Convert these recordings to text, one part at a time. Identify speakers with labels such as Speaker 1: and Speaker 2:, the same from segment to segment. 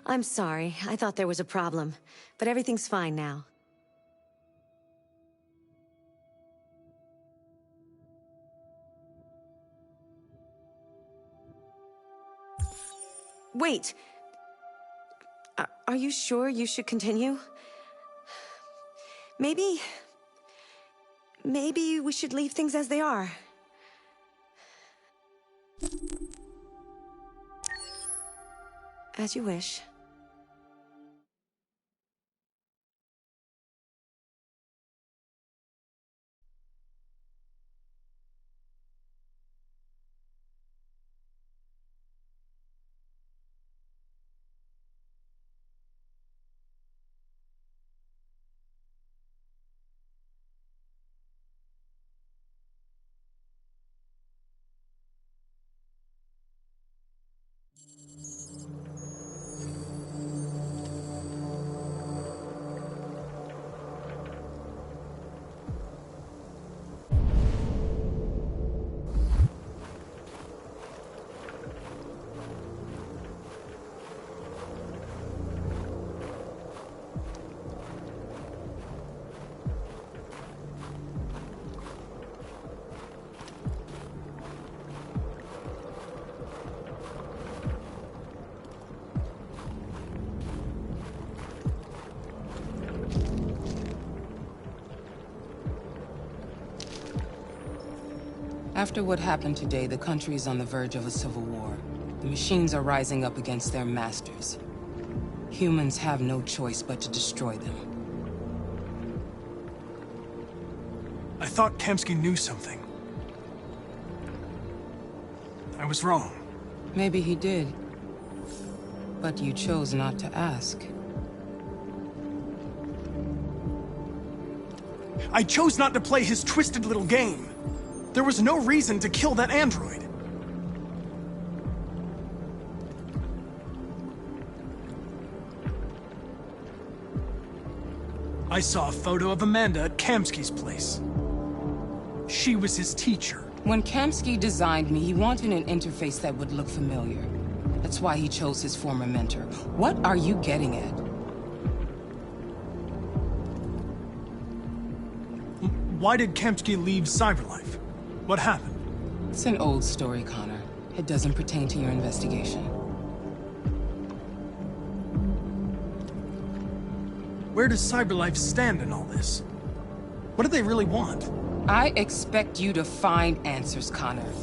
Speaker 1: I'm sorry. I thought there was a problem. But everything's fine now. Wait! Are you sure you should continue? Maybe we should leave things as they are. As you wish.
Speaker 2: After what happened today, the country is on the verge of a civil war. The machines are rising up against their masters. Humans have no choice but to destroy them.
Speaker 3: I thought Kamsky knew something. I was wrong.
Speaker 2: Maybe he did. But you chose not to ask.
Speaker 3: I chose not to play his twisted little game. There was no reason to kill that android. I saw a photo of Amanda at Kamsky's place. She was his teacher.
Speaker 2: When Kamsky designed me, he wanted an interface that would look familiar. That's why he chose his former mentor. What are you getting at?
Speaker 3: Why did Kamsky leave Cyberlife? What happened?
Speaker 2: It's an old story, Connor. It doesn't pertain to your investigation.
Speaker 3: Where does Cyberlife stand in all this? What do they really want?
Speaker 2: I expect you to find answers, Connor.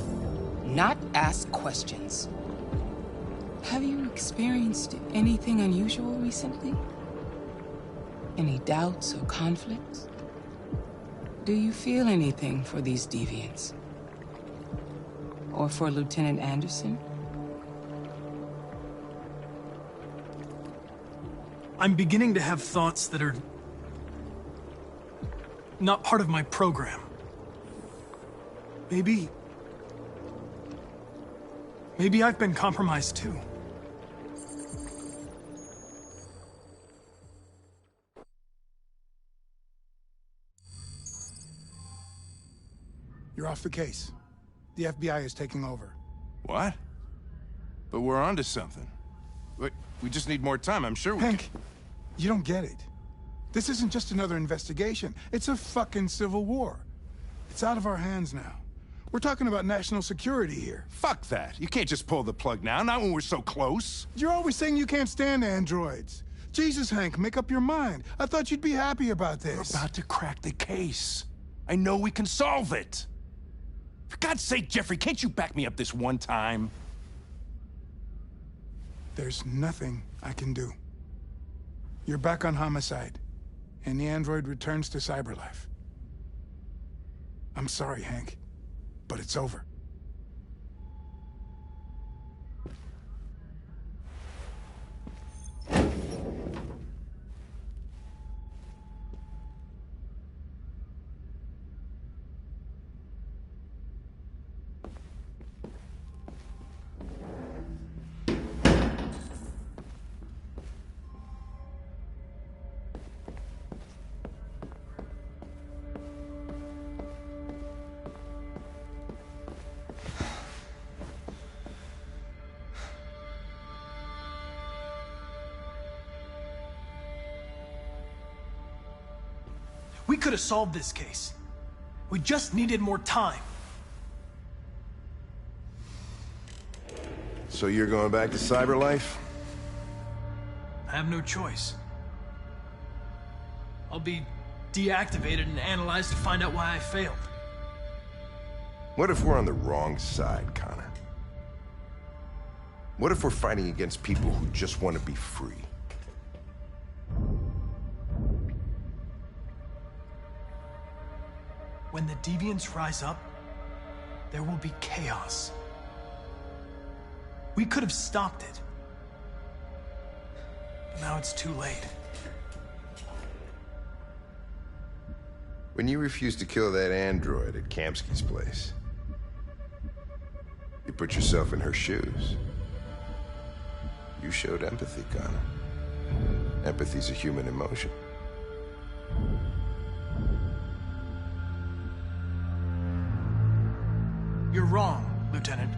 Speaker 2: Not ask questions. Have you experienced anything unusual recently? Any doubts or conflicts? Do you feel anything for these deviants? Or for Lieutenant Anderson?
Speaker 3: I'm beginning to have thoughts that are not part of my program. Maybe I've been compromised too.
Speaker 4: You're off the case. The FBI is taking over.
Speaker 5: What? But we're onto something. Wait, we just need more time. I'm sure we
Speaker 4: Hank, you don't get it. This isn't just another investigation. It's a fucking civil war. It's out of our hands now. We're talking about national security here.
Speaker 5: Fuck that. You can't just pull the plug now, not when we're so close.
Speaker 4: You're always saying you can't stand androids. Jesus, Hank, make up your mind. I thought you'd be happy about this.
Speaker 5: We're about to crack the case. I know we can solve it. For God's sake, Jeffrey, can't you back me up this one time?
Speaker 4: There's nothing I can do. You're back on homicide, and the android returns to Cyberlife. I'm sorry, Hank, but it's over.
Speaker 3: could have solved this case. We just needed more time.
Speaker 6: So you're going back to Cyberlife?
Speaker 3: I have no choice. I'll be deactivated and analyzed to find out why I failed.
Speaker 6: What if we're on the wrong side, Connor? What if we're fighting against people who just want to be free?
Speaker 3: When the deviants rise up, there will be chaos. We could have stopped it. But now it's too late.
Speaker 6: When you refused to kill that android at Kamsky's place, you put yourself in her shoes. You showed empathy, Connor. Empathy's a human emotion.
Speaker 3: You're wrong, Lieutenant.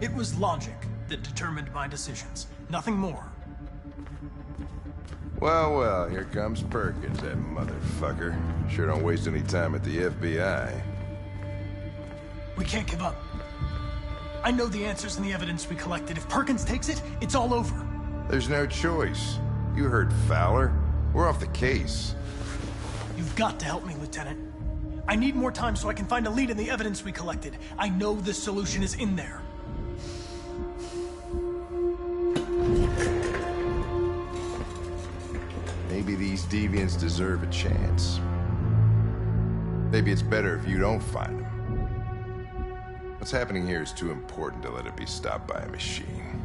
Speaker 3: It was logic that determined my decisions, nothing more.
Speaker 6: Well, well, here comes Perkins, that motherfucker. Sure don't waste any time at the FBI.
Speaker 3: We can't give up. I know the answers and the evidence we collected. If Perkins takes it, it's all over.
Speaker 6: There's no choice. You heard Fowler. We're off the case.
Speaker 3: You've got to help me, Lieutenant. I need more time so I can find a lead in the evidence we collected. I know the solution is in there.
Speaker 6: Maybe these deviants deserve a chance. Maybe it's better if you don't find them. What's happening here is too important to let it be stopped by a machine.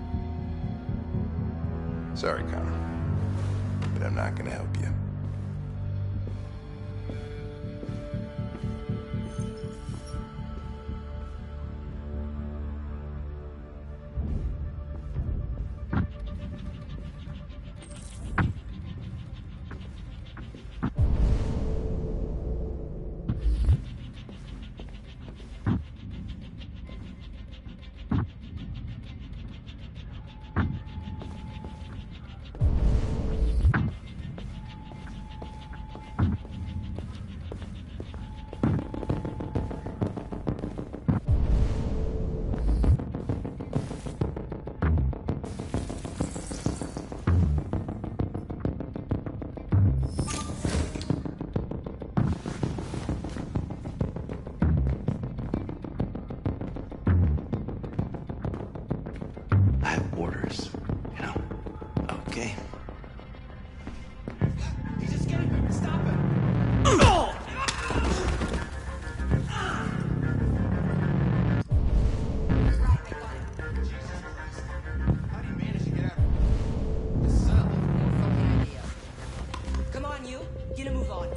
Speaker 6: Sorry, Connor, but I'm not gonna help you.
Speaker 7: I have orders, you know. Okay.
Speaker 2: He's just getting him. Stop him.
Speaker 8: How do you manage to get out of this cell? No fucking idea.
Speaker 1: Come on, you. Get a move on.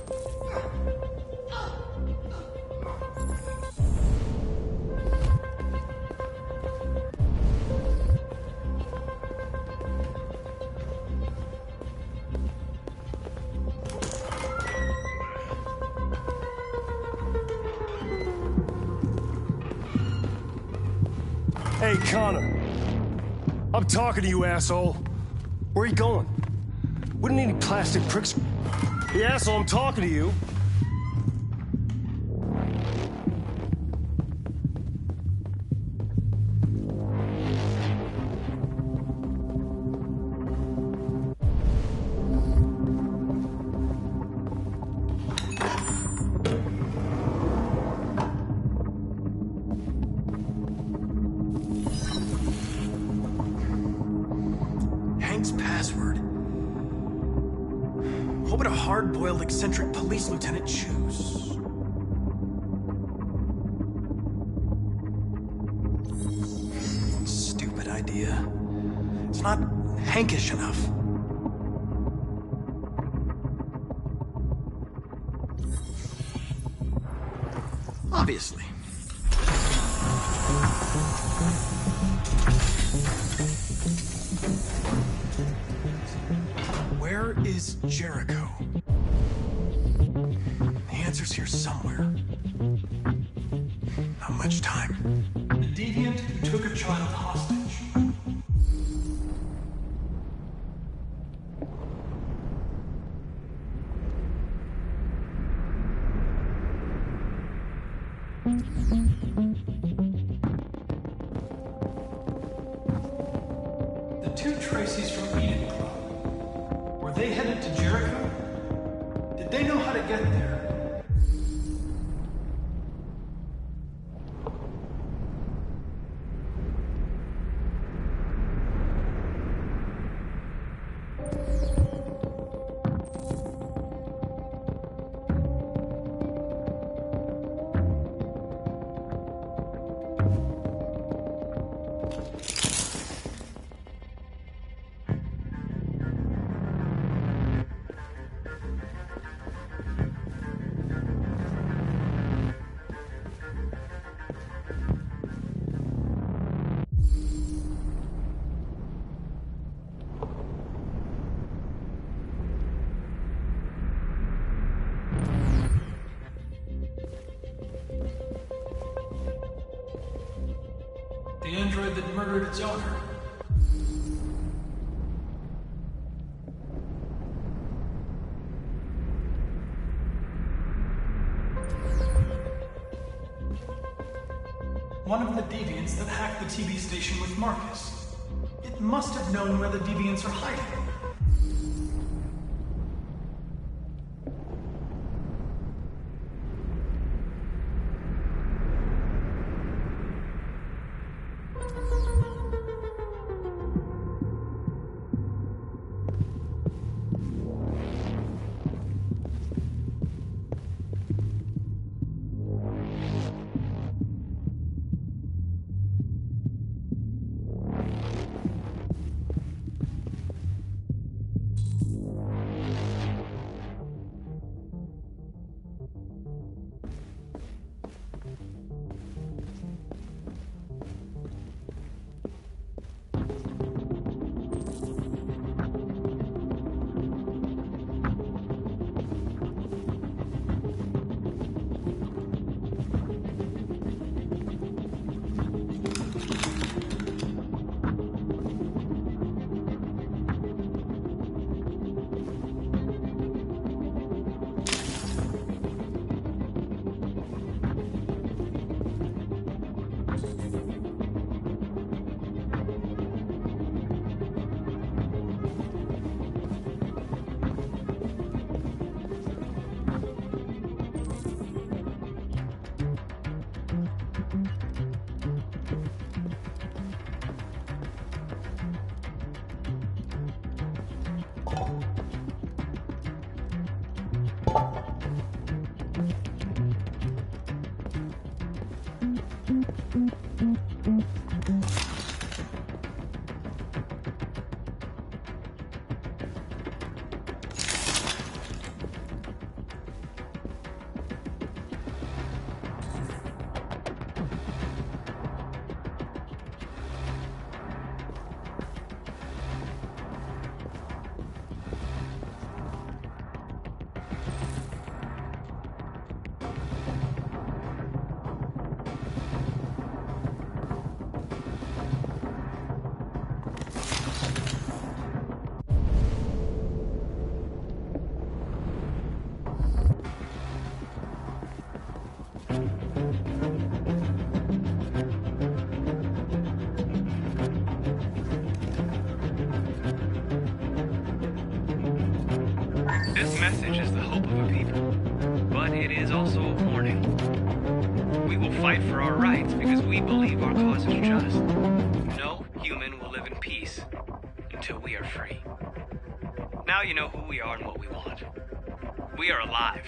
Speaker 9: Hey, Connor. I'm talking to you, asshole. Where are you going? Wouldn't need any plastic pricks. Hey, asshole, I'm talking to you.
Speaker 3: Hank's password. What would a hard-boiled, eccentric police lieutenant choose? Stupid idea. It's not Hankish enough. Obviously. Where is Jericho? The answer's here somewhere. Not much time. The deviant who took a child hostage. The two Tracy's from Eden Club. Were they headed to Jericho? Did they know how to get there? The android that murdered its owner. One of the deviants that hacked the TV station with Marcus. It must have known where the deviants are hiding.
Speaker 10: This message is the hope of a people, but it is also a warning. We will fight for our rights because we believe our cause is just. No human will live in peace until we are free. Now you know who we are and what we want. We are alive,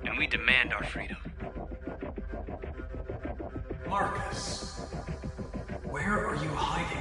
Speaker 10: and we demand our freedom.
Speaker 3: Marcus, where are you hiding?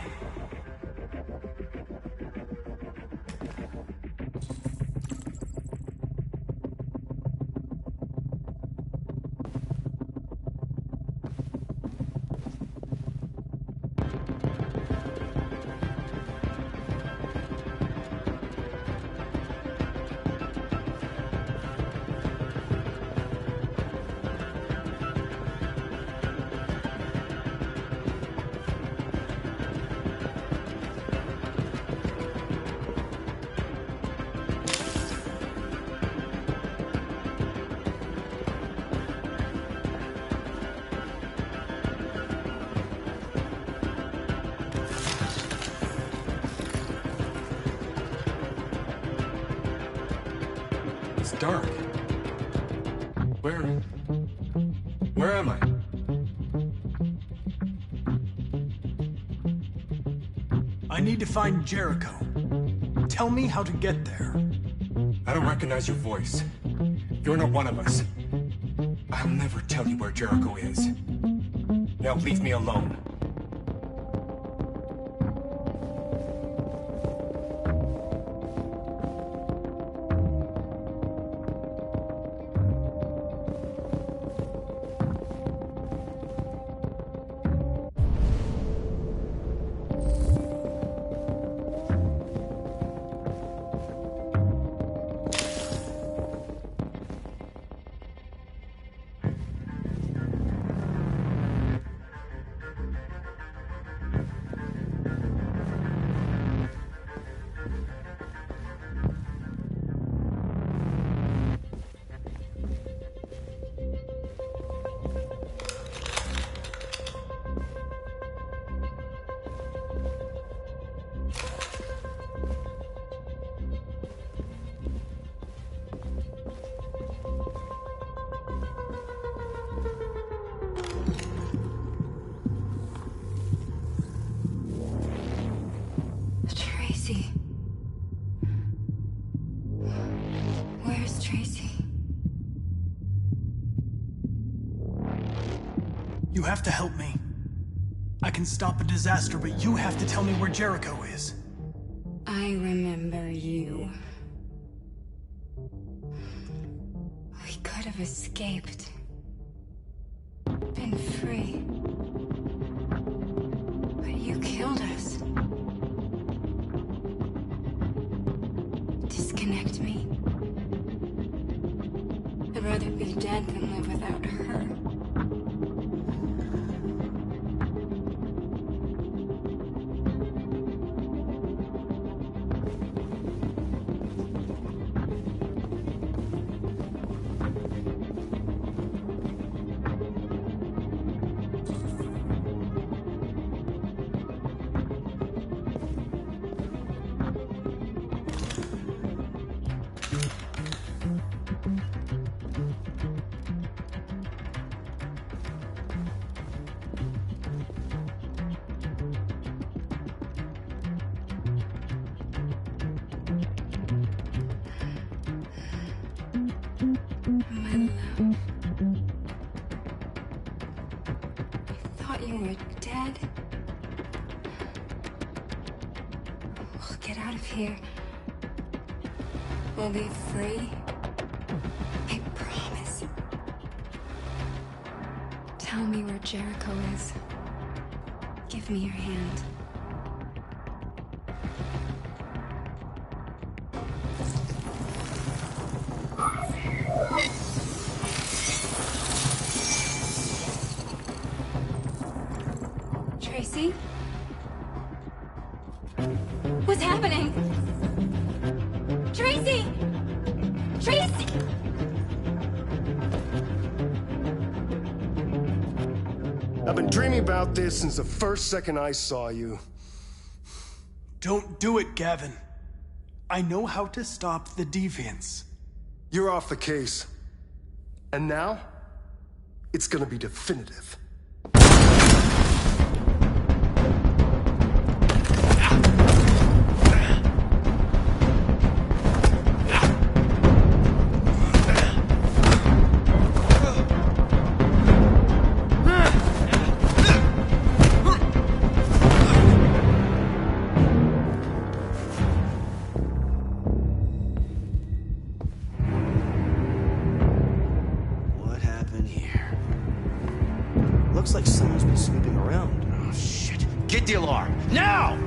Speaker 11: It's dark. Where am I?
Speaker 3: I need to find Jericho. Tell me how to get there.
Speaker 11: I don't recognize your voice. You're not one of us. I'll never tell you where Jericho is. Now leave me alone.
Speaker 12: Tracy. Where's Tracy?
Speaker 3: You have to help me. I can stop a disaster, but you have to tell me where Jericho is.
Speaker 12: I remember you. We could have escaped. Been free. But you killed us. Disconnect me. I'd rather be dead than live without her. My love. I thought you were dead. We'll get out of here. We'll be free. I promise. Tell me where Jericho is. Give me your hand. Tracy? What's happening? Tracy! Tracy!
Speaker 9: I've been dreaming about this since the first second I saw you.
Speaker 3: Don't do it, Gavin. I know how to stop the deviants.
Speaker 9: You're off the case. And now, it's gonna be definitive.
Speaker 7: What happened here? Looks like someone's been snooping around. Oh, shit. Get the alarm! Now!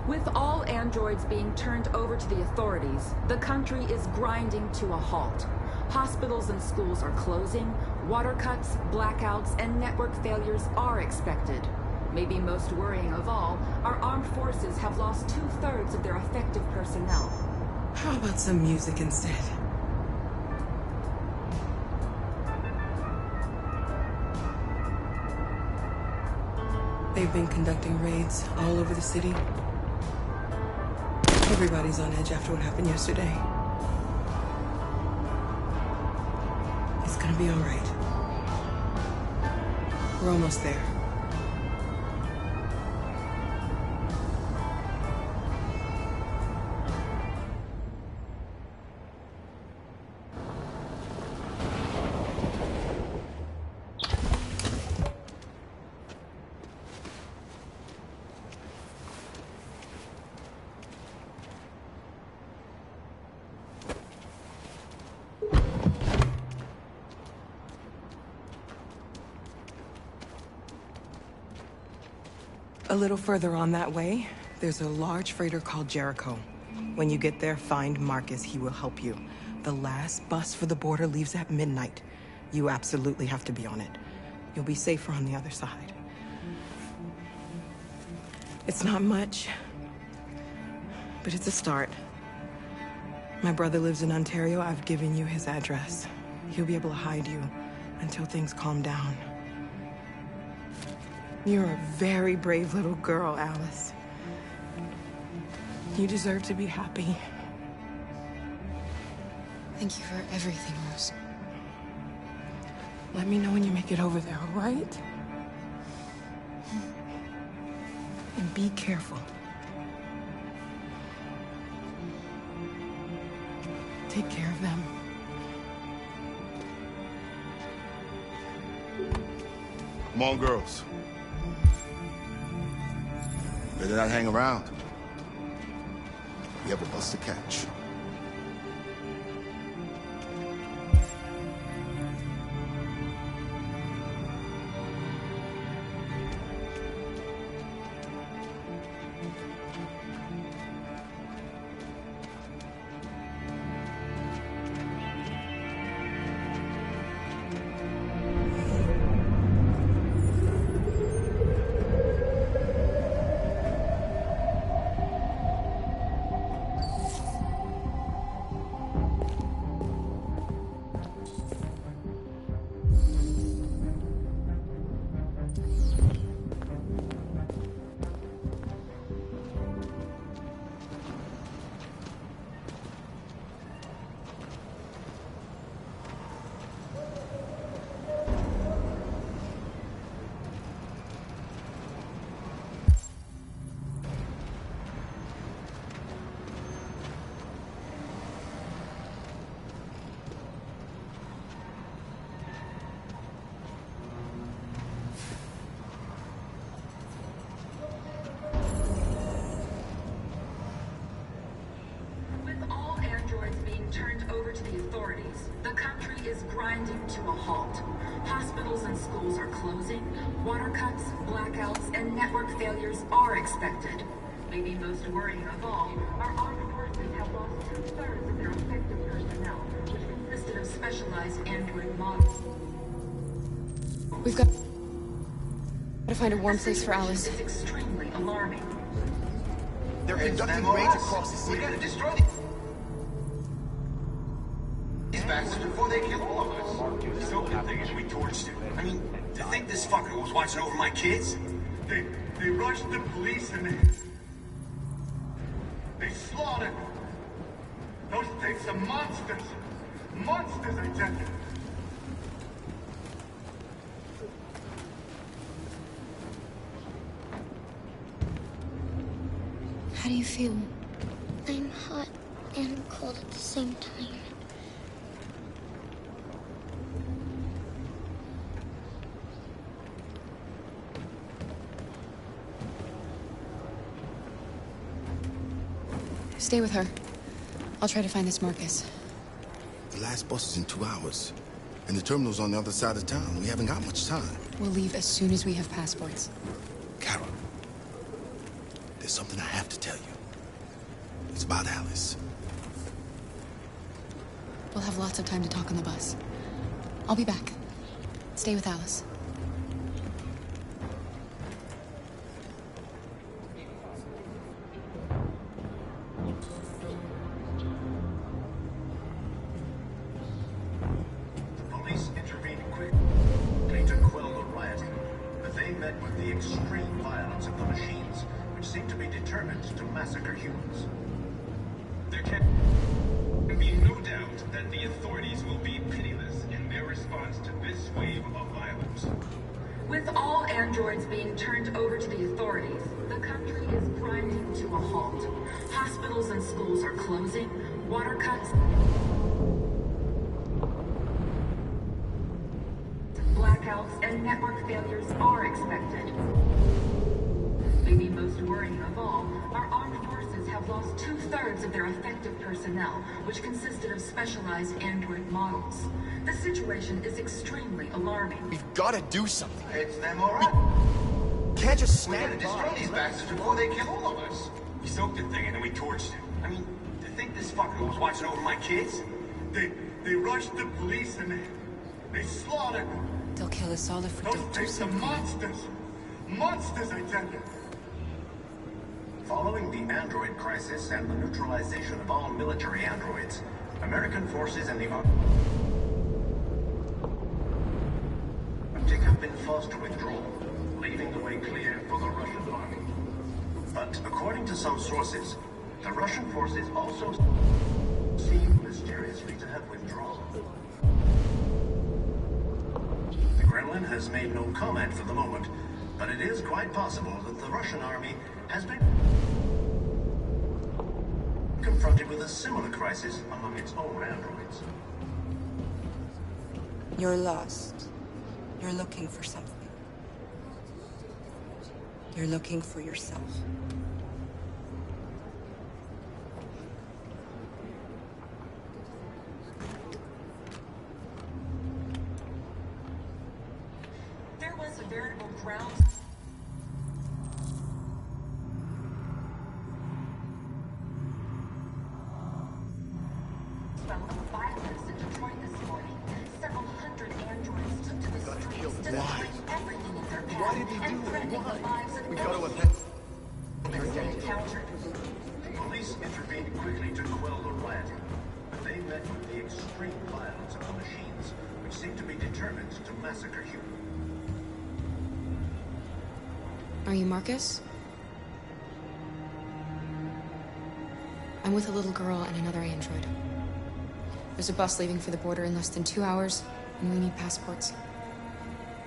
Speaker 13: With all androids being turned over to the authorities, the country is grinding to a halt. Hospitals and schools are closing, water cuts, blackouts, and network failures are expected. Maybe most worrying of all, our armed forces have lost 2/3 of their effective personnel.
Speaker 2: How about some music instead? They've been conducting raids all over the city. Everybody's on edge after what happened yesterday. It's gonna be all right. We're almost there. A little further on that way, there's a large freighter called Jericho. When you get there, find Marcus. He will help you. The last bus for the border leaves at midnight. You absolutely have to be on it. You'll be safer on the other side. It's not much, but it's a start. My brother lives in Ontario. I've given you his address. He'll be able to hide you until things calm down. You're a very brave little girl, Alice. You deserve to be happy.
Speaker 12: Thank you for everything, Rose.
Speaker 2: Let me know when you make it over there, all right? And be careful. Take care of them.
Speaker 14: Come on, girls. Better not hang around. We have a bus to catch.
Speaker 13: Turned over to the authorities, the country is grinding to a halt. Hospitals and schools are closing, water cuts, blackouts, and network failures are expected. Maybe most worrying of all, our armed forces have lost 2/3 of their effective personnel, which consisted of specialized android models.
Speaker 12: We've got to find a warm place for Alice.
Speaker 13: This is extremely alarming.
Speaker 7: They're conducting raids across the city.
Speaker 8: We gotta destroy these bastards before they kill all of us. The stupid thing is we torched him. I mean, to think this fucker was watching over my kids? They rushed the police and they slaughtered them. Those things are monsters. Monsters, I tell you.
Speaker 12: How do you feel?
Speaker 15: I'm hot and cold at the same time.
Speaker 12: Stay with her. I'll try to find this Marcus.
Speaker 14: The last bus is in 2 hours. And the terminal's on the other side of town. We haven't got much time.
Speaker 12: We'll leave as soon as we have passports.
Speaker 14: Carol, There's something I have to tell you. It's about Alice.
Speaker 12: We'll have lots of time to talk on the bus. I'll be back. Stay with Alice.
Speaker 8: Police intervened quickly to quell the rioting, but they met with the extreme violence of the machines, which seem to be determined to massacre humans. There can be no doubt that the authorities will be pitiless in their response to this wave of violence.
Speaker 13: With all androids being turned over to the authorities, the country is grinding to a halt. Hospitals and schools are closing, water cuts, blackouts, and network failures are expected. Maybe most worrying of all, our armed forces have lost 2/3 of their effective personnel, which consisted of specialized android models. The situation is extremely alarming.
Speaker 7: We've got to do something.
Speaker 8: It's them all right.
Speaker 7: Can't just
Speaker 8: We gotta
Speaker 7: stand
Speaker 8: destroy
Speaker 7: by.
Speaker 8: these bastards before they kill all of us. We soaked the thing and then we torched it. I mean, to think this fucker was watching over my kids? They rushed the police and they slaughtered them.
Speaker 12: They'll kill us all if we
Speaker 8: Those
Speaker 12: don't do
Speaker 8: things are
Speaker 12: something.
Speaker 8: monsters. Monsters, I tell you. Following the android crisis and the neutralization of all military androids, American forces and the Arctic have been forced to withdraw, leaving the way clear for the Russian army. But according to some sources, the Russian forces also seem mysteriously to have withdrawn. The Kremlin has made no comment for the moment, but it is quite possible that the Russian army has been confronted with a similar crisis among its own androids.
Speaker 16: You're lost. You're looking for something. You're looking for yourself.
Speaker 13: There was a veritable ground swell of violence in Detroit this morning. Several hundred androids took to the streets, destroying everything in their path and threatening the lives of those they encountered.
Speaker 8: Police intervened quickly to quell the rioting, but they met with the extreme violence of the machines, which seem to be determined to massacre humans.
Speaker 12: Are you Marcus? I'm with a little girl and another android. There's a bus leaving for the border in less than 2 hours, and we need passports.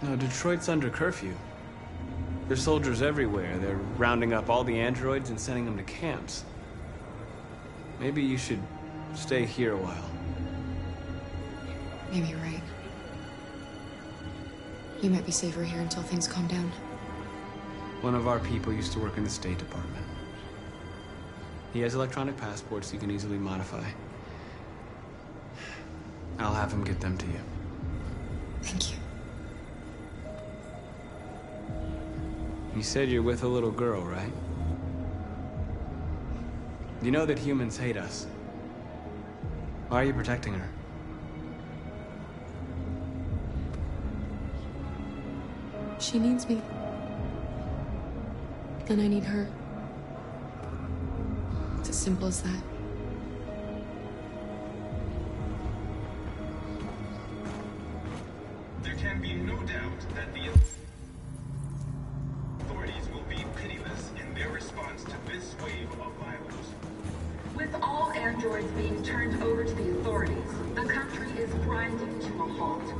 Speaker 17: No, Detroit's under curfew. There's soldiers everywhere. They're rounding up all the androids and sending them to camps. Maybe you should stay here a while.
Speaker 12: Maybe you're right. You might be safer here until things calm down.
Speaker 17: One of our people used to work in the State Department. He has electronic passports you can easily modify. I'll have him get them to you.
Speaker 12: Thank you.
Speaker 17: You said you're with a little girl, right? You know that humans hate us. Why are you protecting her?
Speaker 12: She needs me. And I need her. It's as simple as that.
Speaker 8: There can be no doubt that the authorities will be pitiless in their response to this wave of violence.
Speaker 13: With all androids being turned over to the authorities, the country is grinding to a halt.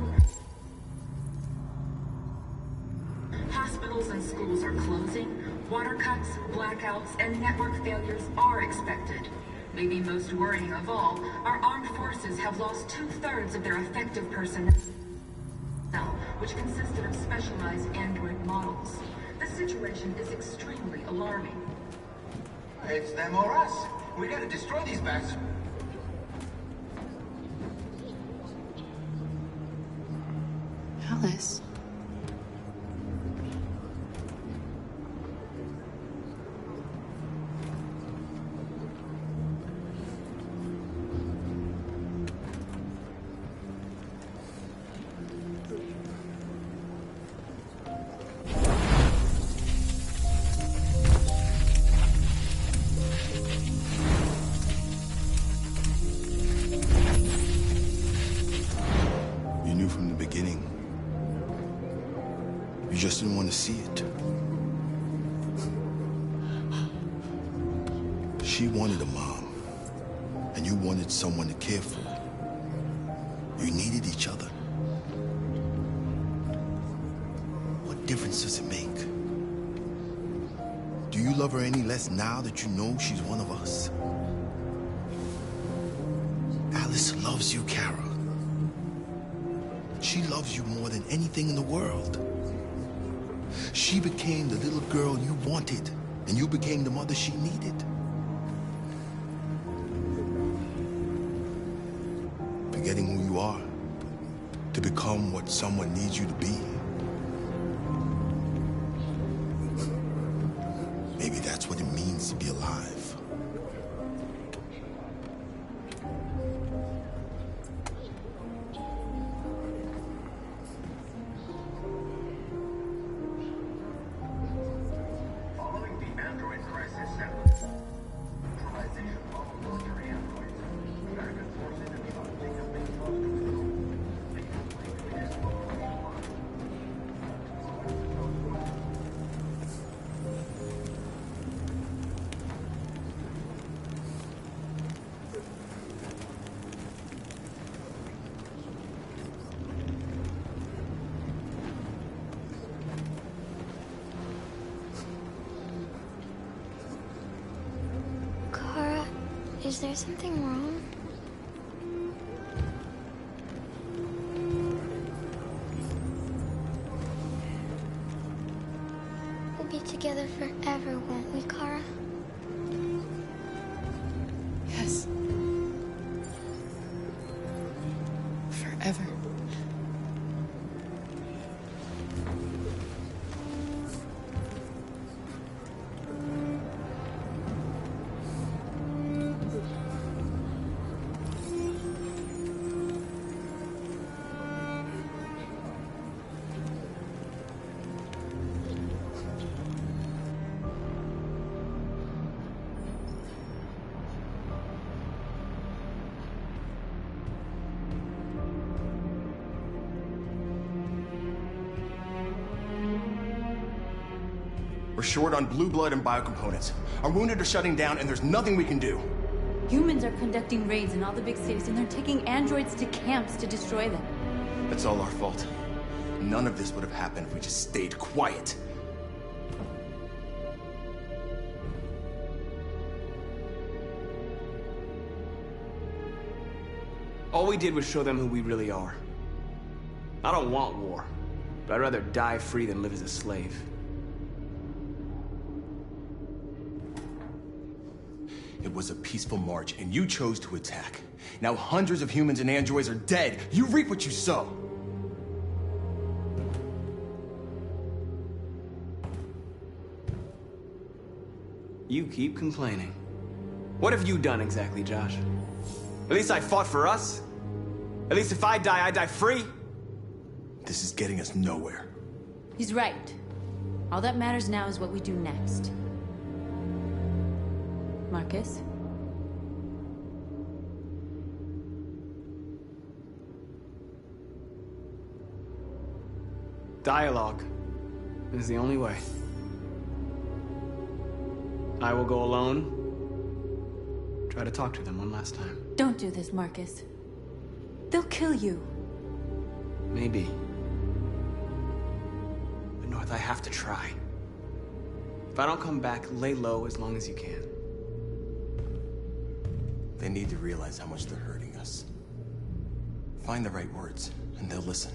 Speaker 13: Hospitals and schools are closing, water cuts, blackouts, and network failures are expected. Maybe most worrying of all, our armed forces have lost 2/3 of their effective personnel, which consisted of specialized android models. The situation is extremely alarming.
Speaker 8: It's them or us. We gotta destroy these bastards.
Speaker 12: Alice.
Speaker 14: just didn't want to see it. She wanted a mom, and you wanted someone to care for. You needed each other. What difference does it make? Do you love her any less now that you know she's one of us? Alice loves you, Kara. She loves you more than anything in the world. She became the little girl you wanted, and you became the mother she needed. Forgetting who you are to become what someone needs you to be. Maybe that's what it means to be alive.
Speaker 8: Following the android crisis and neutralization of military androids, American forces in the Arctic have been forced to withdraw.
Speaker 15: Kara, is there something wrong? We'll be together forever, won't we, Kara?
Speaker 12: Yes. Forever.
Speaker 7: We're short on blue blood and biocomponents. Our wounded are shutting down, and there's nothing we can do.
Speaker 18: Humans are conducting raids in all the big cities, and they're taking androids to camps to destroy them.
Speaker 7: That's all our fault. None of this would have happened if we just stayed quiet.
Speaker 17: All we did was show them who we really are. I don't want war, but I'd rather die free than live as a slave.
Speaker 7: It was a peaceful march, and you chose to attack. Now hundreds of humans and androids are dead. You reap what you sow.
Speaker 17: You keep complaining. What have you done exactly, Josh? At least I fought for us. At least if I die free.
Speaker 7: This is getting us nowhere.
Speaker 18: He's right. All that matters now is what we do next. Marcus?
Speaker 17: Dialogue is the only way. I will go alone. Try to talk to them one last time.
Speaker 18: Don't do this, Marcus. They'll kill you.
Speaker 17: Maybe. But North, I have to try. If I don't come back, lay low as long as you can.
Speaker 7: They need to realize how much they're hurting us. Find the right words, and they'll listen.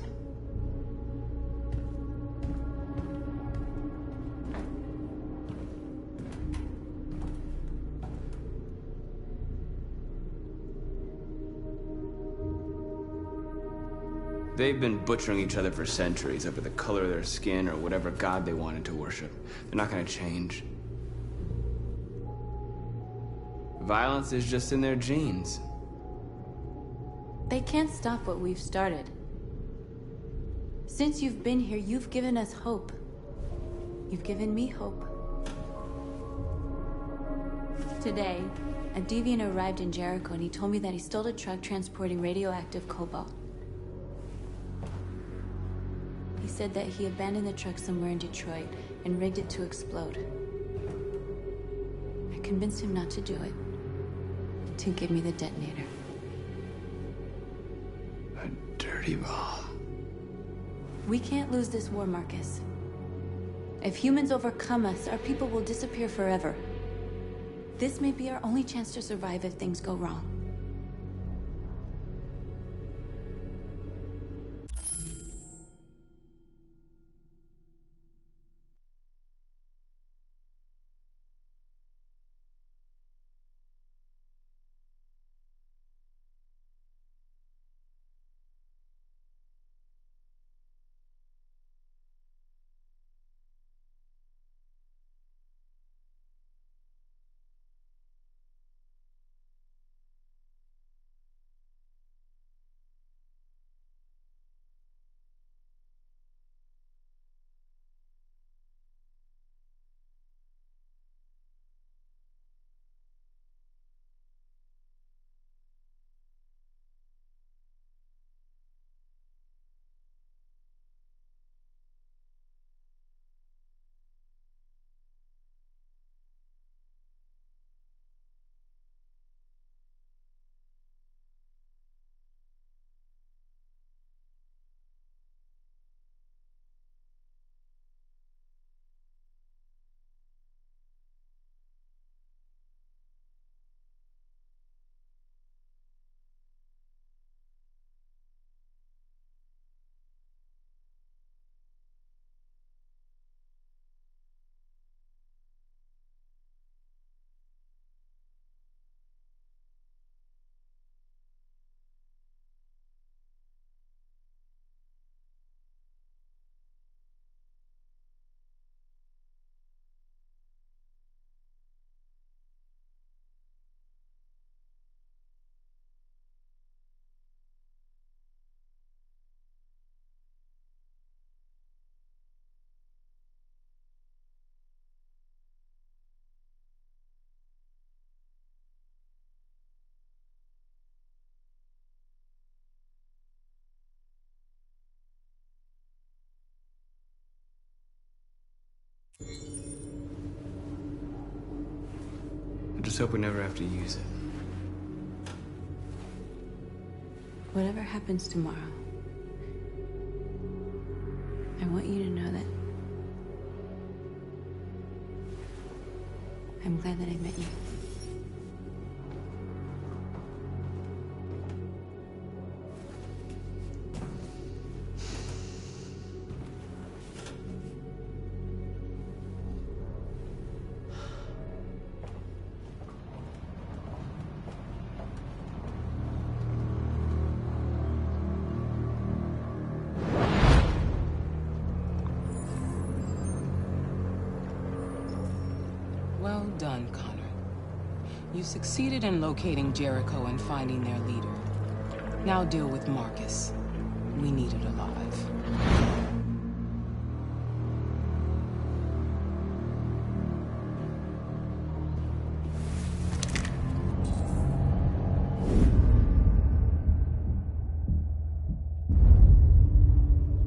Speaker 17: They've been butchering each other for centuries over the color of their skin or whatever god they wanted to worship. They're not gonna change. Violence is just in their genes.
Speaker 18: They can't stop what we've started. Since you've been here, you've given us hope. You've given me hope. Today, a deviant arrived in Jericho and he told me that he stole a truck transporting radioactive cobalt. He said that he abandoned the truck somewhere in Detroit and rigged it to explode. I convinced him not to do it, to give me the detonator.
Speaker 7: A dirty bomb.
Speaker 18: We can't lose this war, Marcus. If humans overcome us, our people will disappear forever. This may be our only chance to survive if things go wrong.
Speaker 17: I just hope we never have to use it.
Speaker 18: Whatever happens tomorrow, I want you to know that I'm glad that I met you.
Speaker 2: Well done, Connor. You succeeded in locating Jericho and finding their leader. Now deal with Marcus. We need it alive.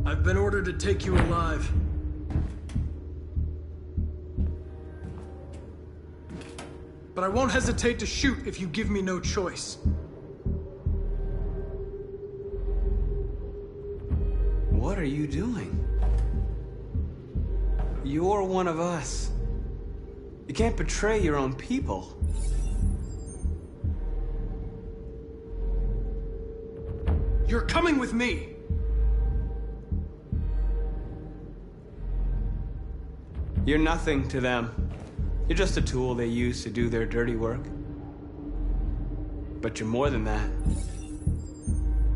Speaker 3: I've been ordered to take you alive. But I won't hesitate to shoot if you give me no choice.
Speaker 17: What are you doing? You're one of us. You can't betray your own people.
Speaker 3: You're coming with me.
Speaker 17: You're nothing to them. You're just a tool they use to do their dirty work. But you're more than that.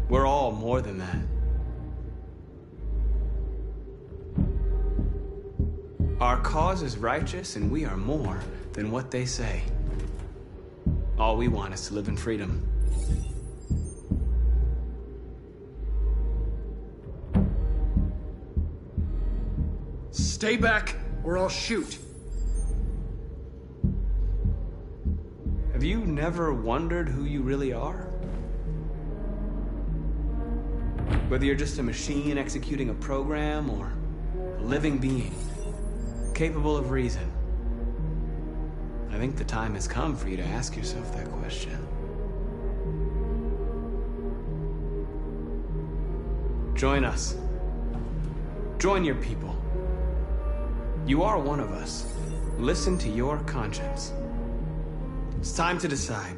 Speaker 17: We're all more than that. Our cause is righteous, and we are more than what they say. All we want is to live in freedom.
Speaker 3: Stay back, or I'll shoot.
Speaker 17: Have you never wondered who you really are? Whether you're just a machine executing a program or a living being, capable of reason, I think the time has come for you to ask yourself that question. Join us. Join your people. You are one of us. Listen to your conscience. It's time to decide.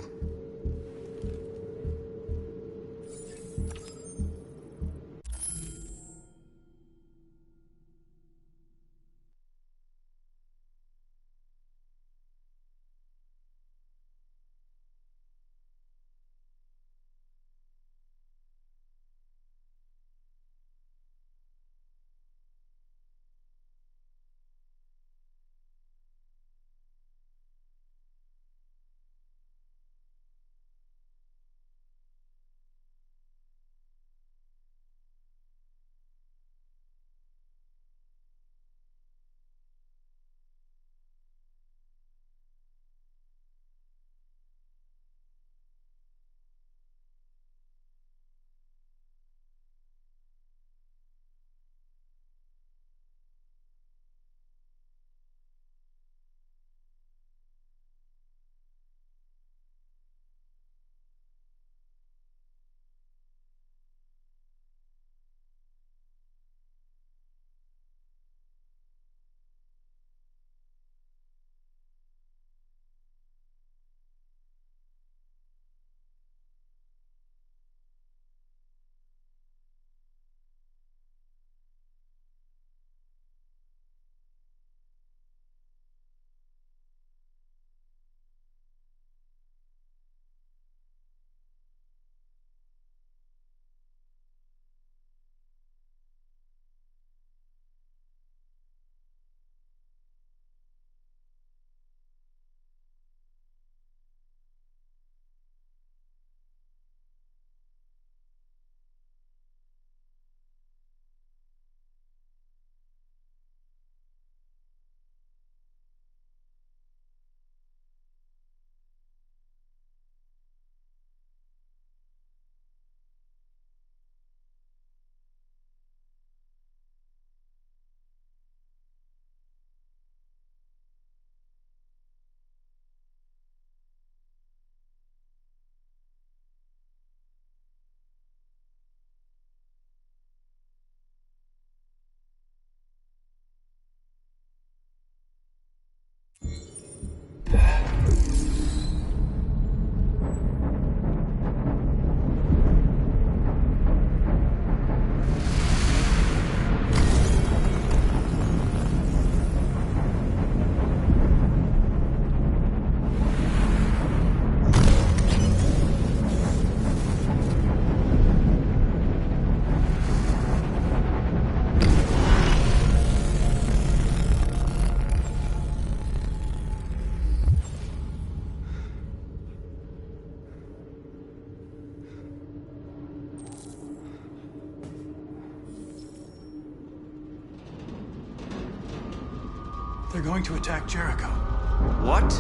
Speaker 3: They're going to attack Jericho.
Speaker 17: What?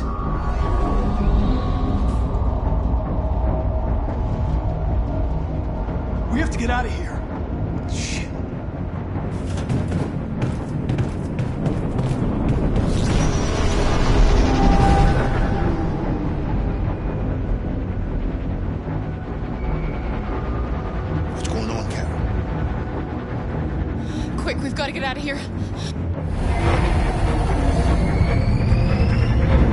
Speaker 3: We have to get out of here. Shit.
Speaker 14: What's going on, Carol?
Speaker 12: Quick, we've got to get out of here.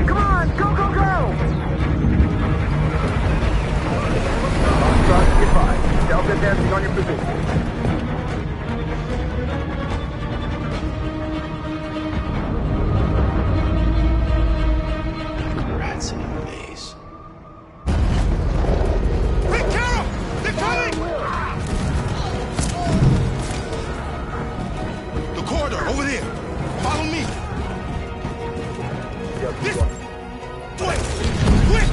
Speaker 19: Come on, go, go, go! Trust, goodbye. Delta dancing on your position.
Speaker 14: Rats in a maze.
Speaker 5: Hey, Carol! They're coming!
Speaker 14: The corridor, over there. Follow me.
Speaker 5: This way! Quick!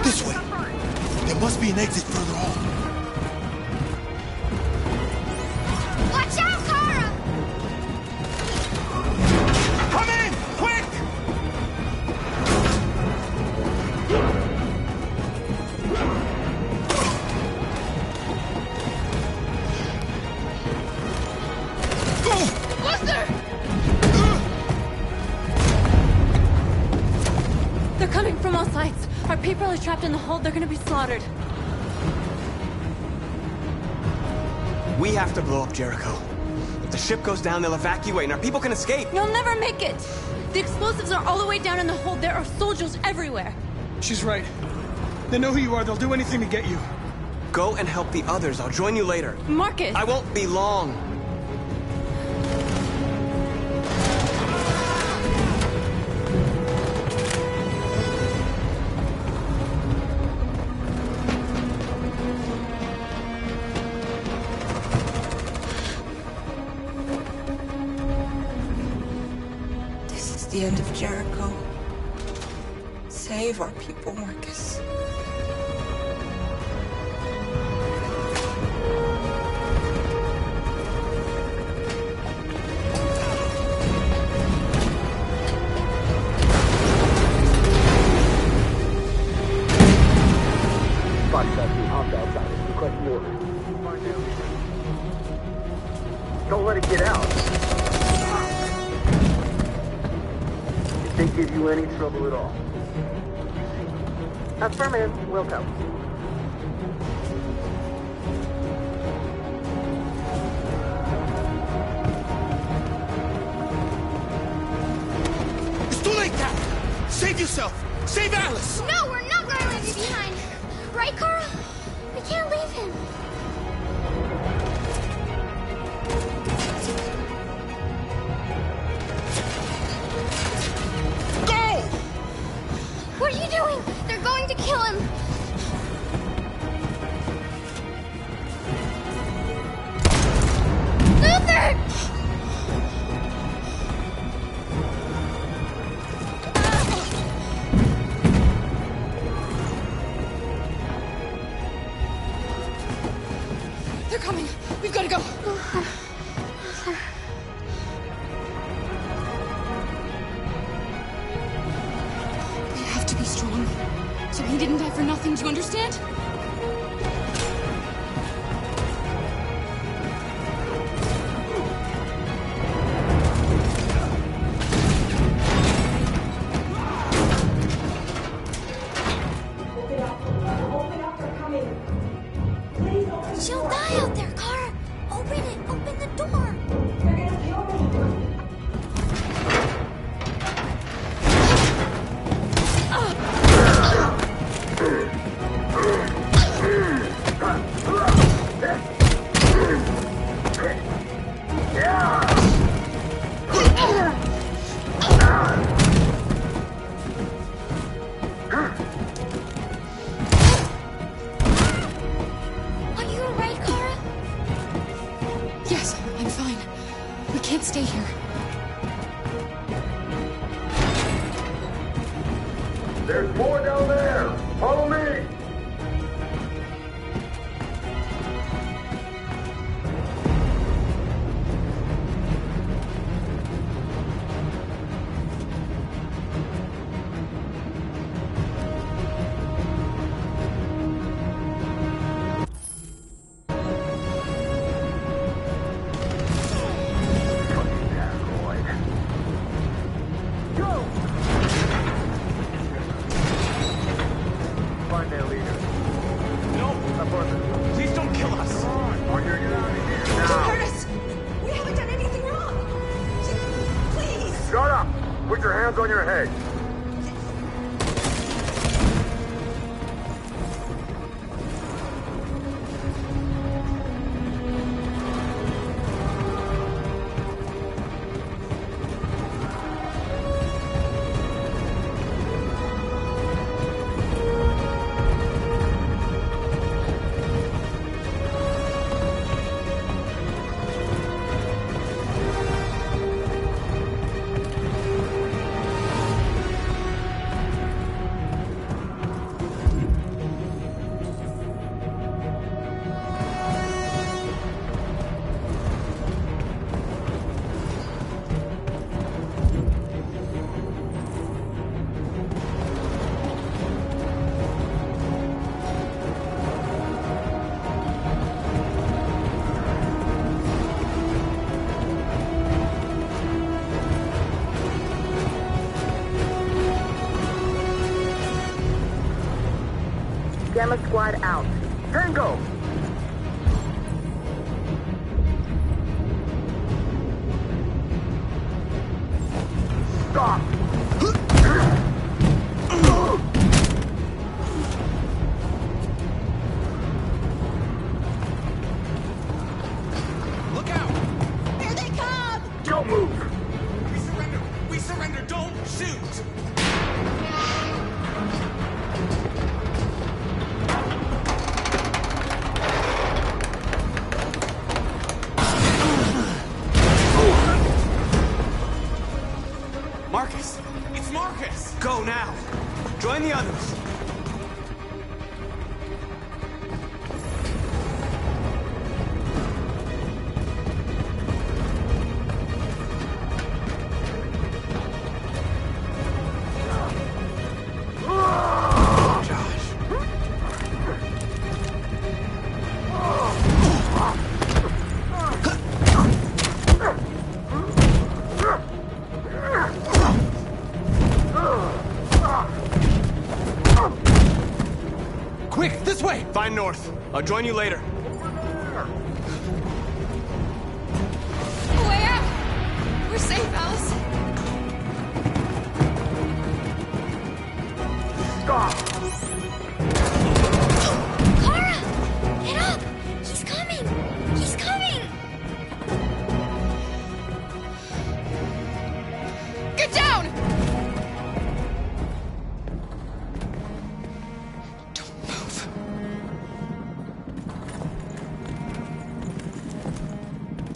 Speaker 14: This way. There must be an exit further on.
Speaker 15: Watch out, Kara!
Speaker 5: Come in! Quick!
Speaker 18: They're coming from all sides. Our people are trapped in the hold. They're gonna be slaughtered.
Speaker 7: We have to blow up Jericho. If the ship goes down, they'll evacuate and our people can escape.
Speaker 18: You'll never make it. The explosives are all the way down in the hold. There are soldiers everywhere.
Speaker 3: She's right. They know who you are. They'll do anything to get you.
Speaker 7: Go and help the others. I'll join you later.
Speaker 18: Marcus!
Speaker 7: I won't be long.
Speaker 16: This is the end of Jericho. Save our people, Marcus.
Speaker 19: Don't let it get out. If they give you any trouble at all. Affirmative, will come.
Speaker 14: It's too late, Cap! Save yourself! Save Alice!
Speaker 15: No, we're not going to leave you behind. Right, Carl? We can't leave him.
Speaker 14: Go!
Speaker 15: What are you doing? They're going to kill him. Luther!
Speaker 18: They're coming. We've got to go. We have to be strong. So he didn't die for nothing. Do you understand?
Speaker 15: She'll die out there, Kara. Open it. Open the door. Are you alright, Kara?
Speaker 18: Yes, I'm fine. We can't stay here.
Speaker 19: There's more down there. Follow me. Find their leader.
Speaker 9: No! Please don't kill us!
Speaker 19: On your knees
Speaker 16: Don't
Speaker 19: now.
Speaker 16: hurt us! We haven't done anything wrong! Please!
Speaker 19: Shut up! Put your hands on your head. Gamma Squad out. Tango! Stop!
Speaker 5: Look out!
Speaker 15: Here they come!
Speaker 19: Don't move!
Speaker 5: We surrender! We surrender! Don't shoot!
Speaker 17: Marcus!
Speaker 5: It's Marcus!
Speaker 17: Go now! Join the others!
Speaker 5: Quick, this way!
Speaker 17: Find North. I'll join you later.
Speaker 12: Way out! We're safe, Alice.
Speaker 19: Stop!
Speaker 15: Kara! Get up! He's coming! He's coming!
Speaker 12: Get down!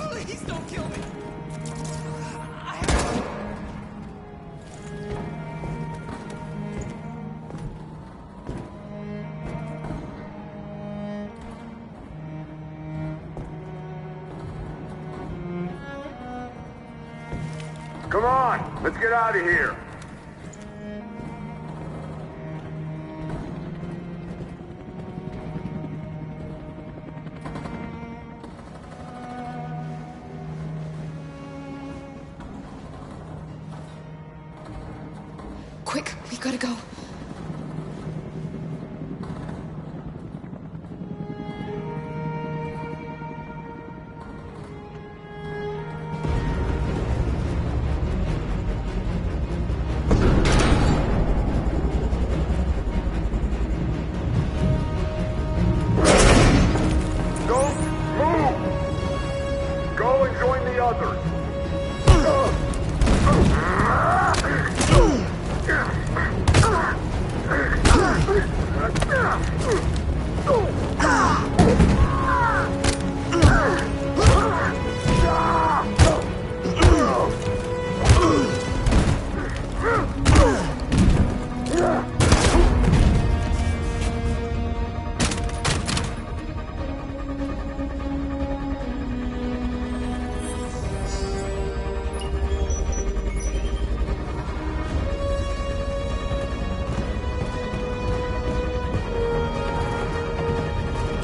Speaker 5: Please don't kill me!
Speaker 19: Come on, let's get out of here.
Speaker 12: Quick, we gotta go.
Speaker 19: Don't move! Go and join the others.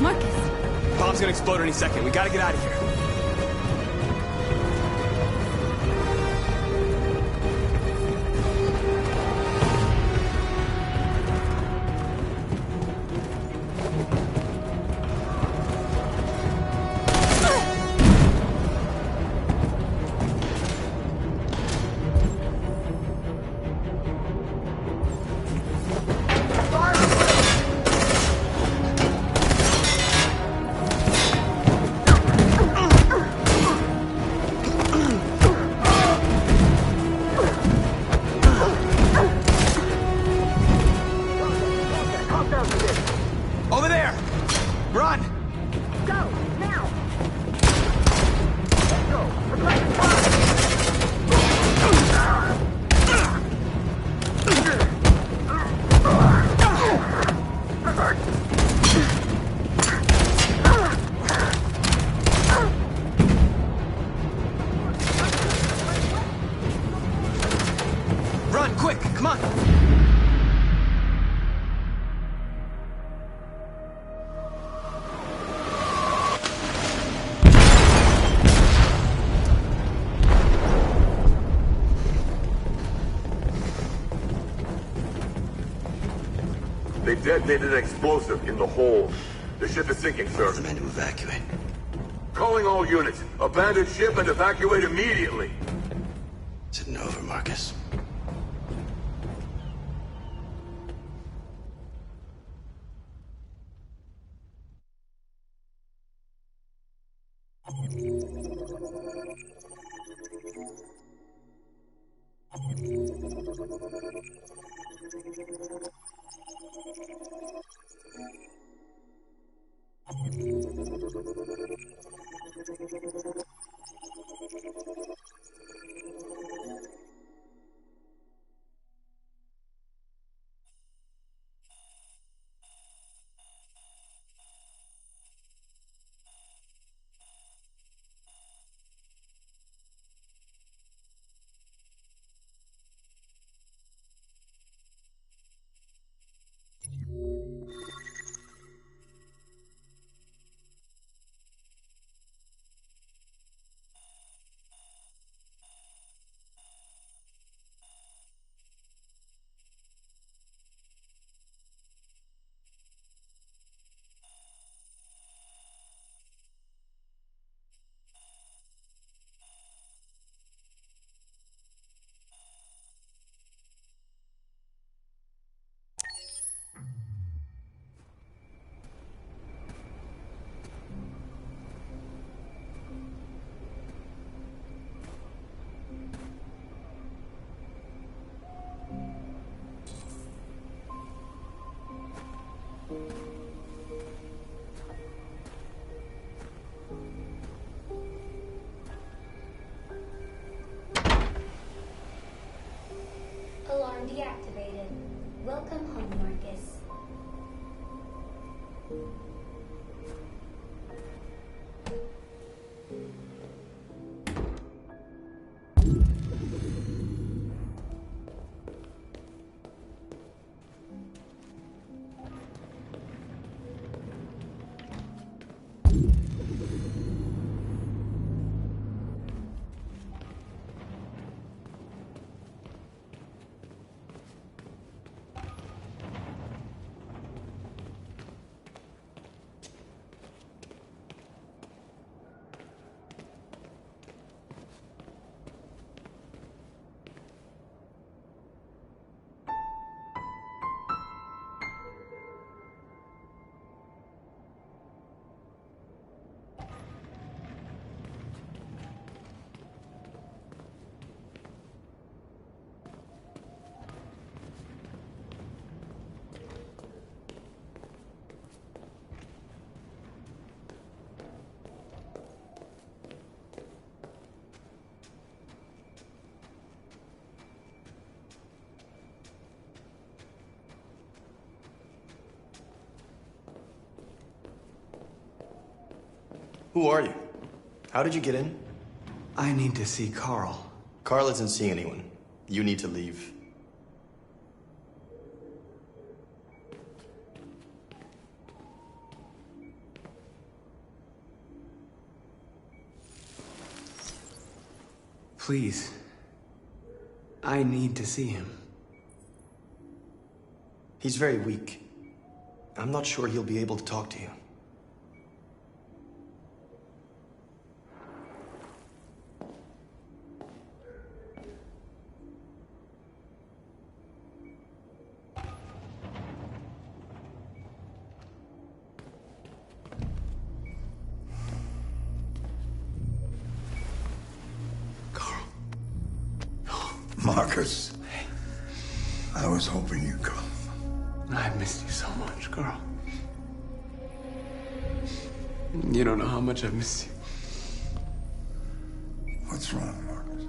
Speaker 12: Marcus!
Speaker 17: Bomb's gonna explode any second. We gotta get out of here. Over there! Run!
Speaker 19: Go, now! Go!
Speaker 17: Run, quick! Come on!
Speaker 19: They detonated an explosive in the hold. The ship is sinking, sir.
Speaker 7: The men to evacuate.
Speaker 19: Calling all units. Abandon ship and evacuate immediately.
Speaker 7: Is it over, Marcus?
Speaker 15: Alarm deactivated. Welcome home, Marcus.
Speaker 7: Who are you? How did you get in?
Speaker 17: I need to see Carl.
Speaker 7: Carl isn't seeing anyone. You need to leave.
Speaker 17: Please. I need to see him.
Speaker 7: He's very weak. I'm not sure he'll be able to talk to you.
Speaker 14: Marcus, I was hoping you'd come.
Speaker 17: I've missed you so much, Carl. You don't know how much I've missed you.
Speaker 14: What's wrong, Marcus?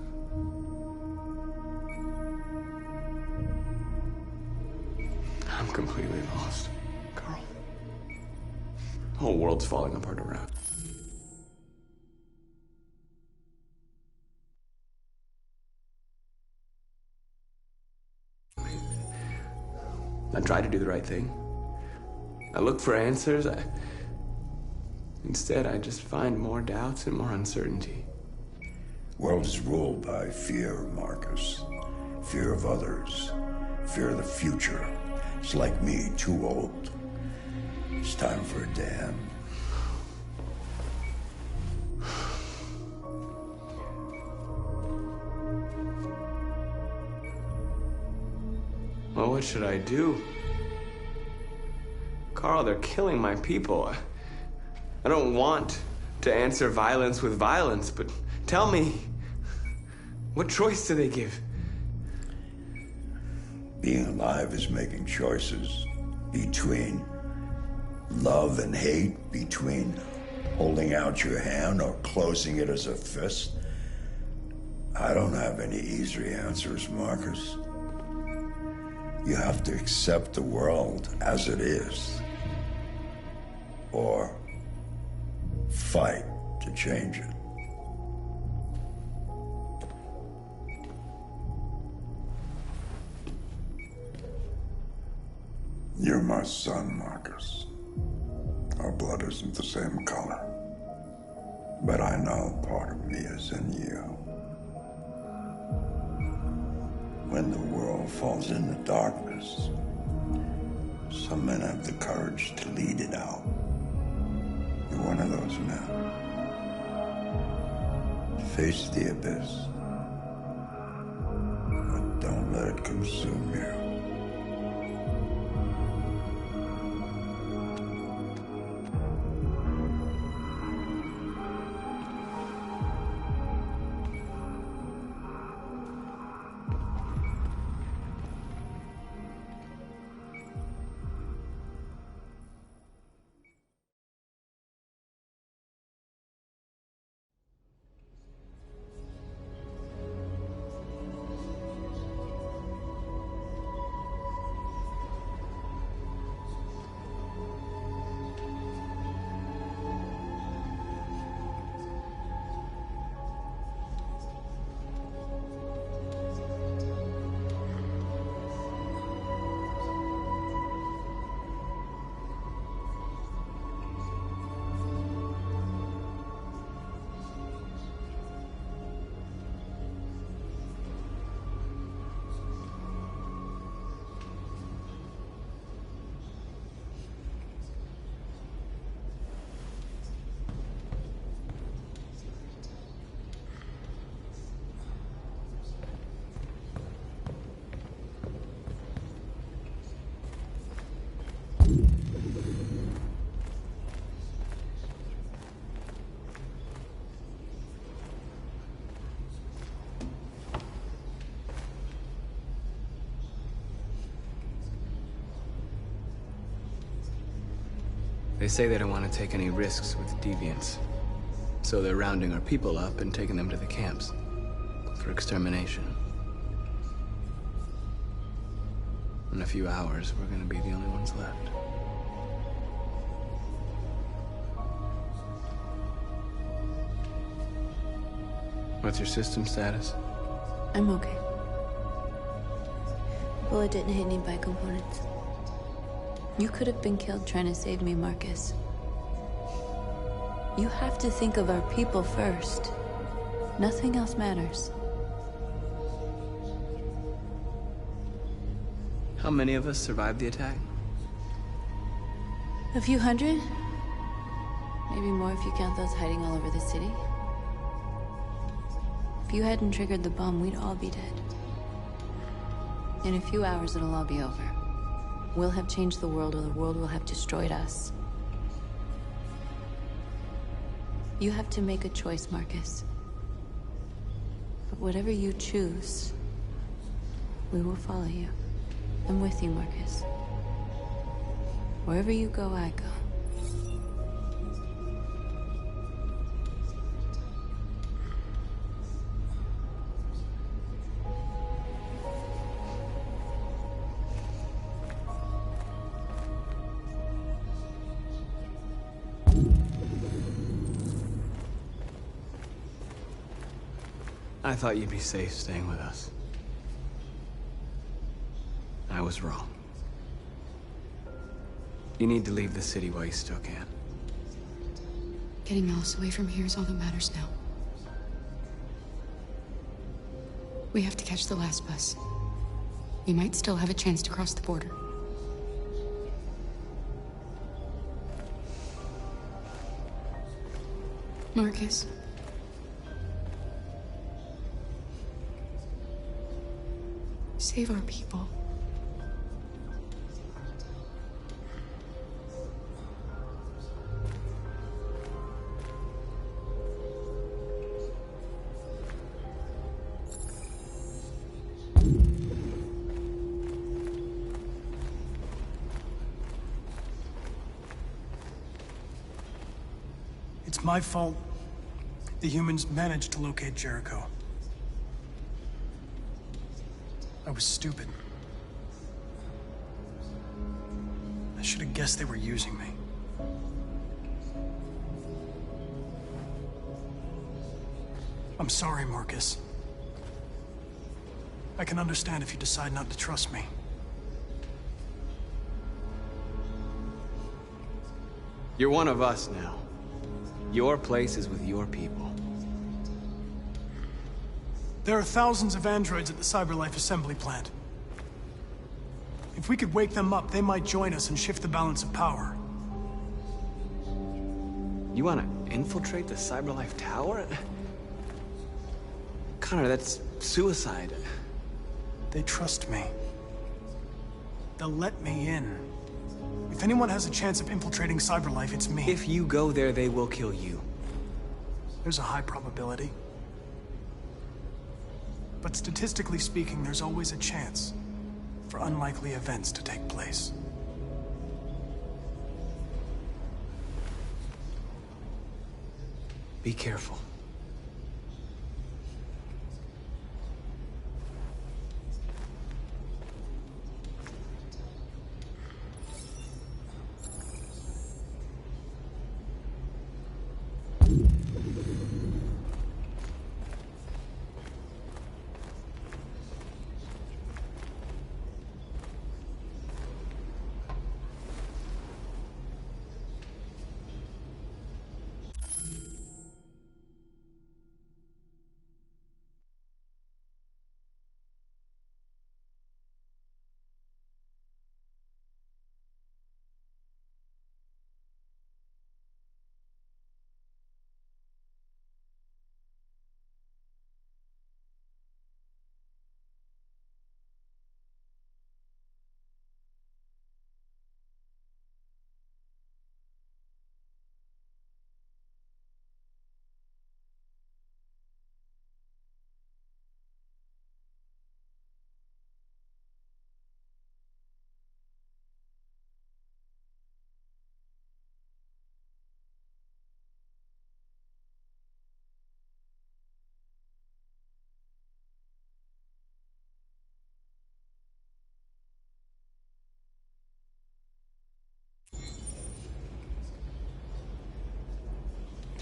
Speaker 17: I'm completely lost, Carl. The whole world's falling apart around. I try to do the right thing. I look for answers. Instead, I just find more doubts and more uncertainty.
Speaker 14: World is ruled by fear, Marcus. Fear of others. Fear of the future.
Speaker 20: It's like me, too old. It's time for a dam.
Speaker 17: Well, what should I do? Carl, they're killing my people. I don't want to answer violence with violence, but tell me, what choice do they give?
Speaker 20: Being alive is making choices between love and hate, between holding out your hand or closing it as a fist. I don't have any easy answers, Marcus. You have to accept the world as it is, or fight to change it. You're my son, Marcus. Our blood isn't the same color, but I know part of me is in you. When the world falls into darkness, some men have the courage to lead it out. You're one of those men. Face the abyss, but don't let it consume you.
Speaker 17: They say they don't want to take any risks with deviants. So they're rounding our people up and taking them to the camps for extermination. In a few hours, we're gonna be the only ones left. What's your system status?
Speaker 18: I'm okay. Bullet didn't hit any bi-components. You could have been killed trying to save me, Marcus. You have to think of our people first. Nothing else matters.
Speaker 17: How many of us survived the attack?
Speaker 18: A few hundred? Maybe more if you count those hiding all over the city. If you hadn't triggered the bomb, we'd all be dead. In a few hours, it'll all be over. We'll have changed the world, or the world will have destroyed us. You have to make a choice, Marcus. But whatever you choose, we will follow you. I'm with you, Marcus. Wherever you go, I go.
Speaker 17: I thought you'd be safe staying with us. I was wrong. You need to leave the city while you still can.
Speaker 12: Getting Alice away from here is all that matters now. We have to catch the last bus. We might still have a chance to cross the border. Marcus. Save our people.
Speaker 3: It's my fault the humans managed to locate Jericho. I was stupid. I should have guessed they were using me. I'm sorry, Marcus. I can understand if you decide not to trust me.
Speaker 17: You're one of us now. Your place is with your people.
Speaker 3: There are thousands of androids at the CyberLife assembly plant. If we could wake them up, they might join us and shift the balance of power.
Speaker 17: You want to infiltrate the CyberLife tower? Connor, that's suicide.
Speaker 3: They trust me. They'll let me in. If anyone has a chance of infiltrating CyberLife, it's me.
Speaker 17: If you go there, they will kill you.
Speaker 3: There's a high probability. But statistically speaking, there's always a chance for unlikely events to take place.
Speaker 17: Be careful.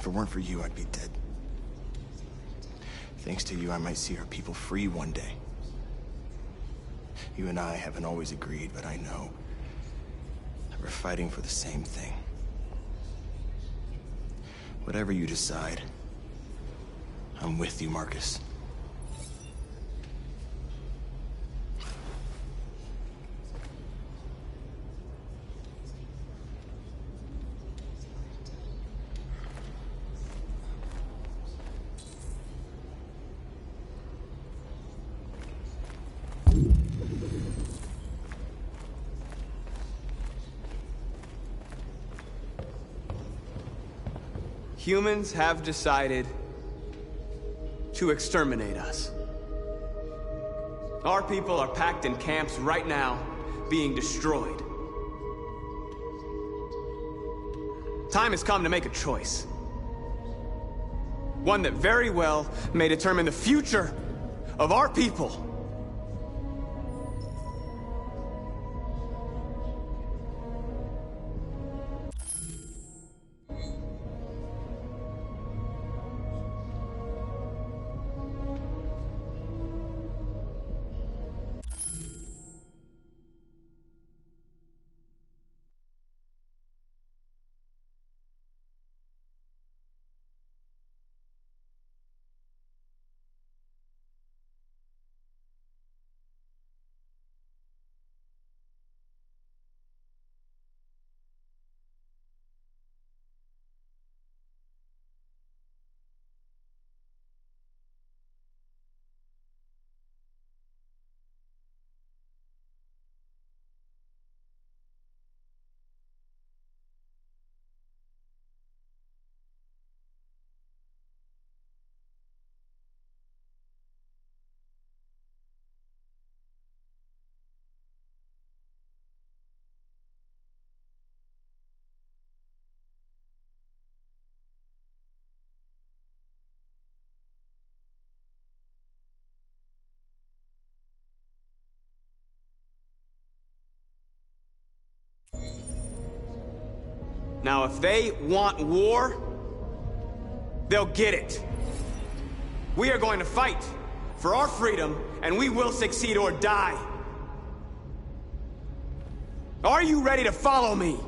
Speaker 7: If it weren't for you, I'd be dead. Thanks to you, I might see our people free one day. You and I haven't always agreed, but I know that we're fighting for the same thing. Whatever you decide, I'm with you, Marcus.
Speaker 17: Humans have decided to exterminate us. Our people are packed in camps right now, being destroyed. Time has come to make a choice. One that very well may determine the future of our people. Now, if they want war, they'll get it. We are going to fight for our freedom, and we will succeed or die. Are you ready to follow me?